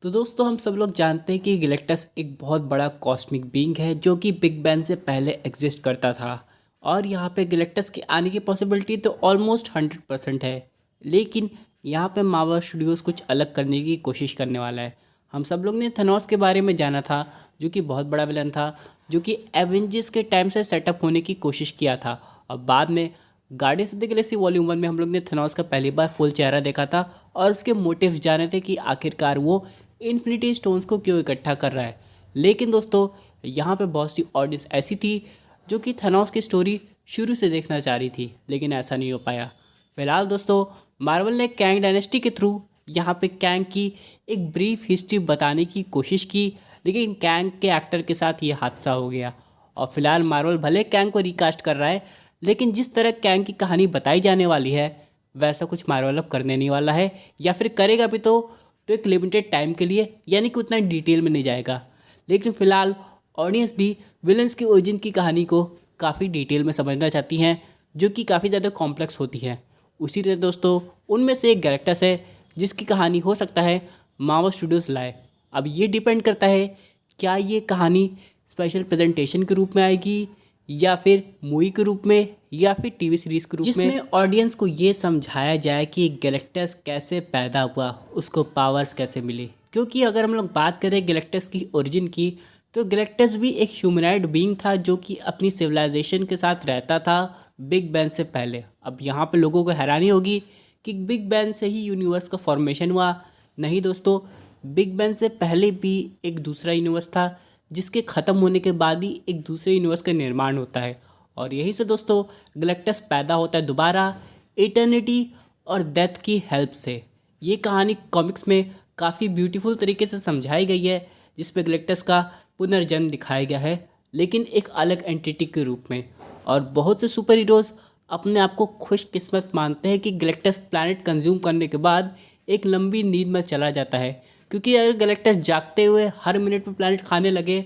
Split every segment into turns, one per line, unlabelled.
तो दोस्तों हम सब लोग जानते हैं कि गैलेक्टस एक बहुत बड़ा कॉस्मिक बीइंग है जो कि बिग बैंग से पहले एग्जिस्ट करता था। और यहाँ पे गैलेक्टस के आने की पॉसिबिलिटी तो ऑलमोस्ट 100% है। लेकिन यहाँ पे मार्वल स्टूडियोज़ कुछ अलग करने की कोशिश करने वाला है। हम सब लोग ने थेनोस के बारे में जाना था, जो कि बहुत बड़ा विलन था, जो कि एवेंजर्स के टाइम से सेटअप होने की कोशिश किया था। और बाद में guardians of the Galaxy volume 1 में हम लोग ने थेनोस का पहली बार फुल चेहरा देखा था और उसके मोटिव्स जाने थे कि आखिरकार वो इन्फिनिटी स्टोन्स को क्यों इकट्ठा कर रहा है। लेकिन दोस्तों यहाँ पे बहुत सी ऑडियंस ऐसी थी जो कि थेनोस की स्टोरी शुरू से देखना चाह रही थी, लेकिन ऐसा नहीं हो पाया। फिलहाल दोस्तों मार्वल ने कैंग डायनेस्टी के थ्रू यहाँ पे कैंग की एक ब्रीफ हिस्ट्री बताने की कोशिश की, लेकिन कैंग के एक्टर के साथ ये हादसा हो गया। और फिलहाल मार्वल भले कैंग को रिकास्ट कर रहा है, लेकिन जिस तरह कैंग की कहानी बताई जाने वाली है वैसा कुछ मार्वल अब करने नहीं वाला है, या फिर करेगा भी तो एक लिमिटेड टाइम के लिए, यानी कि उतना डिटेल में नहीं जाएगा। लेकिन फिलहाल ऑडियंस भी विलन्स की ओरिजिन की कहानी को काफ़ी डिटेल में समझना चाहती हैं, जो कि काफ़ी ज़्यादा कॉम्प्लेक्स होती है। उसी तरह दोस्तों उनमें से एक गैलेक्टस है जिसकी कहानी हो सकता है मार्वल स्टूडियोज़ लाए। अब ये डिपेंड करता है क्या ये कहानी स्पेशल प्रेजेंटेशन के रूप में आएगी, या फिर मूवी के रूप में, या फिर टीवी सीरीज़ के रूप में, जिसमें ऑडियंस को ये समझाया जाए कि गैलेक्टस कैसे पैदा हुआ, उसको पावर्स कैसे मिली। क्योंकि अगर हम लोग बात करें गैलेक्टस की ओरिजिन की, तो गैलेक्टस भी एक ह्यूमनॉइड बीइंग था जो कि अपनी सिविलाइजेशन के साथ रहता था बिग बैंग से पहले। अब यहाँ पे लोगों को हैरानी होगी कि बिग बैंग से ही यूनिवर्स का फॉर्मेशन हुआ। नहीं दोस्तों, बिग बैंग से पहले भी एक दूसरा यूनिवर्स था जिसके ख़त्म होने के बाद ही एक दूसरे यूनिवर्स का निर्माण होता है। और यहीं से दोस्तों गैलेक्टस पैदा होता है दोबारा इटर्निटी और डेथ की हेल्प से। ये कहानी कॉमिक्स में काफ़ी ब्यूटीफुल तरीके से समझाई गई है, जिसपे गैलेक्टस का पुनर्जन्म दिखाया गया है, लेकिन एक अलग एंटिटी के रूप में। और बहुत से सुपर हीरोज़ अपने आप को खुशकिस्मत मानते हैं कि गैलेक्टस प्लैनेट कंज्यूम करने के बाद एक लंबी नींद में चला जाता है, क्योंकि अगर गैलेक्टस जागते हुए हर मिनट में प्लैनेट खाने लगे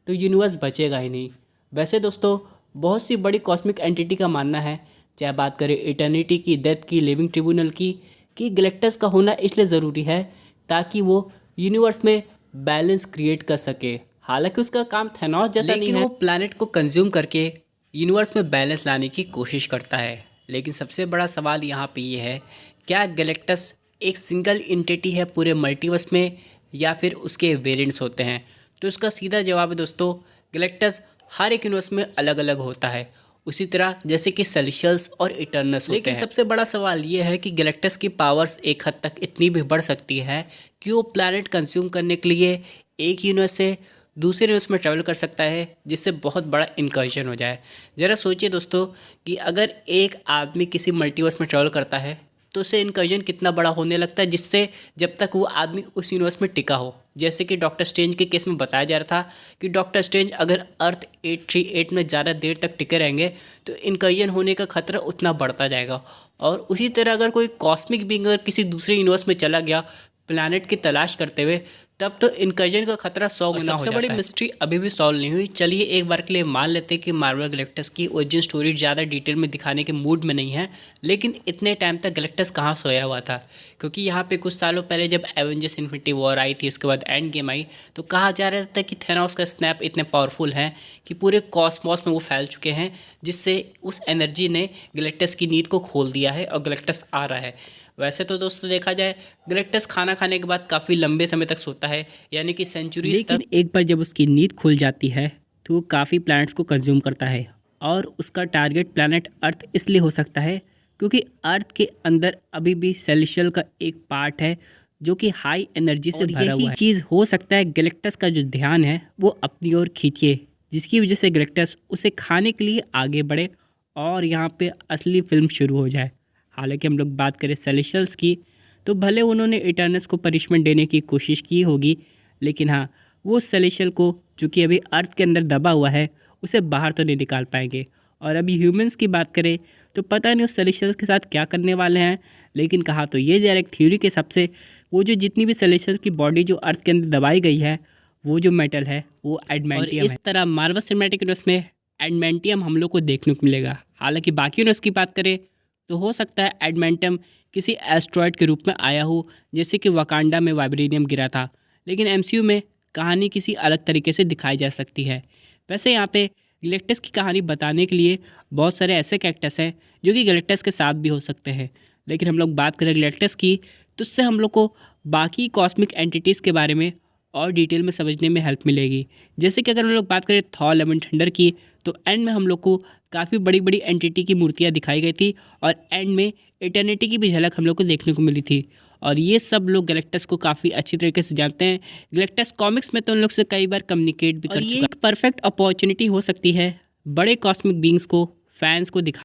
तो यूनिवर्स बचेगा ही नहीं। वैसे दोस्तों बहुत सी बड़ी कॉस्मिक एंटिटी का मानना है, चाहे बात करें इटर्निटी की, डेथ की, लिविंग ट्रिब्यूनल की, कि गैलेक्टस का होना इसलिए ज़रूरी है ताकि वो यूनिवर्स में बैलेंस क्रिएट कर सके। हालांकि उसका काम थेनोस जैसा नहीं है, वो प्लैनेट को कंज्यूम करके यूनिवर्स में बैलेंस लाने की कोशिश करता है। लेकिन सबसे बड़ा सवाल यहाँ पे ये है, क्या गैलेक्टस एक सिंगल एंटिटी है पूरे मल्टीवर्स में, या फिर उसके वेरिएंट्स होते हैं? तो इसका सीधा जवाब है दोस्तों, गैलेक्टस हर एक यूनिवर्स में अलग अलग होता है, उसी तरह जैसे कि सेलेशियल्स और इटर्नल्स होते हैं। लेकिन सबसे बड़ा सवाल ये है कि गैलेक्टस की पावर्स एक हद तक इतनी भी बढ़ सकती है कि वो प्लैनेट कंज्यूम करने के लिए एक यूनिवर्स से दूसरे यूनिवर्स में ट्रैवल कर सकता है, जिससे बहुत बड़ा इनकर्जन हो जाए। ज़रा सोचिए दोस्तों कि अगर एक आदमी किसी मल्टीवर्स में ट्रैवल करता है तो उससे इनकर्जन कितना बड़ा होने लगता है, जिससे जब तक वो आदमी उस यूनिवर्स में टिका हो। जैसे कि डॉक्टर स्ट्रेंज के केस में बताया जा रहा था कि डॉक्टर स्ट्रेंज अगर अर्थ 838 में ज़्यादा देर तक टिके रहेंगे तो इनकर्जन होने का खतरा उतना बढ़ता जाएगा। और उसी तरह अगर कोई कॉस्मिक बीइंग अगर किसी दूसरे यूनिवर्स में चला गया प्लैनेट की तलाश करते हुए, तब तो इनकर्जन का खतरा 100 गुना हो जाता है। सबसे बड़ी मिस्ट्री अभी भी सॉल्व नहीं हुई। चलिए एक बार के लिए मान लेते हैं कि मार्वल गैलेक्टस की ओरिजिन स्टोरी ज़्यादा डिटेल में दिखाने के मूड में नहीं है, लेकिन इतने टाइम तक गैलेक्टस कहाँ सोया हुआ था? क्योंकि यहाँ पे कुछ सालों पहले जब एवेंजर्स इन्फिनिटी वॉर आई थी, उसके बाद एंड गेम आई, तो कहा जा रहा था कि थेनोस का स्नैप इतने पावरफुल हैं कि पूरे कॉस्मॉस में वो फैल चुके हैं, जिससे उस एनर्जी ने गैलेक्टस की नींद को खोल दिया है और गैलेक्टस आ रहा है। वैसे तो दोस्तों देखा जाए गैलेक्टस खाना खाने के बाद काफ़ी लंबे समय तक सोता है, यानी कि सेंचुरीज तक। लेकिन एक बार जब उसकी नींद खुल जाती है तो वो काफ़ी प्लैनेट्स को कंज्यूम करता है, और उसका टारगेट प्लैनेट अर्थ इसलिए हो सकता है क्योंकि अर्थ के अंदर अभी भी सेलेशियल का एक पार्ट है जो कि हाई एनर्जी से भरा हुआ है। चीज़ हो सकता है गैलेक्टस का जो ध्यान है वो अपनी ओर खींचे, जिसकी वजह से गैलेक्टस उसे खाने के लिए आगे बढ़े और यहाँ पे असली फिल्म शुरू हो जाए। हालांकि हम लोग बात करें सेलेशियल्स की, तो भले उन्होंने इटर्नल्स को पनिशमेंट देने की कोशिश की होगी, लेकिन हाँ वो सेलेशियल को जो कि अभी अर्थ के अंदर दबा हुआ है उसे बाहर तो नहीं निकाल पाएंगे। और अभी ह्यूमंस की बात करें तो पता नहीं उस सेलेशियल्स के साथ क्या करने वाले हैं, लेकिन कहा तो ये जा रहा है थ्योरी के हिसाब से वो जो जितनी भी सेलेशियल की बॉडी जो अर्थ के अंदर दबाई गई है वो जो मेटल है वो एडमेंटियम है। इस तरह मार्वल सिनेमैटिक यूनिवर्स में एडमेंटियम हम लोग को देखने को मिलेगा। हालांकि बाकी यूनिवर्स की बात करें तो हो सकता है एडमेंटम किसी एस्ट्रॉयड के रूप में आया हो, जैसे कि वकांडा में वाइब्रेनियम गिरा था। लेकिन एमसीयू में कहानी किसी अलग तरीके से दिखाई जा सकती है। वैसे यहाँ पे गैलेक्टस की कहानी बताने के लिए बहुत सारे ऐसे कैरेक्टर्स हैं जो कि गैलेक्टस के साथ भी हो सकते हैं, लेकिन हम लोग बात करें गैलेक्टस की तो उससे हम लोग को बाकी कॉस्मिक एंटिटीज़ के बारे में और डिटेल में समझने में हेल्प मिलेगी। जैसे कि अगर हम लोग बात करें थॉर लव एंड थंडर की, तो एंड में हम लोग को काफ़ी बड़ी बड़ी एंटिटी की मूर्तियाँ दिखाई गई थी और एंड में इटर्निटी की भी झलक हम लोग को देखने को मिली थी। और ये सब लोग गैलेक्टस को काफ़ी अच्छी तरीके से जानते हैं। गैलेक्टस कॉमिक्स में तो उन लोग से कई बार कम्युनिकेट भी कर चुका है। एक परफेक्ट अपॉर्चुनिटी हो सकती है बड़े कॉस्मिक बींग्स को फैंस को दिखा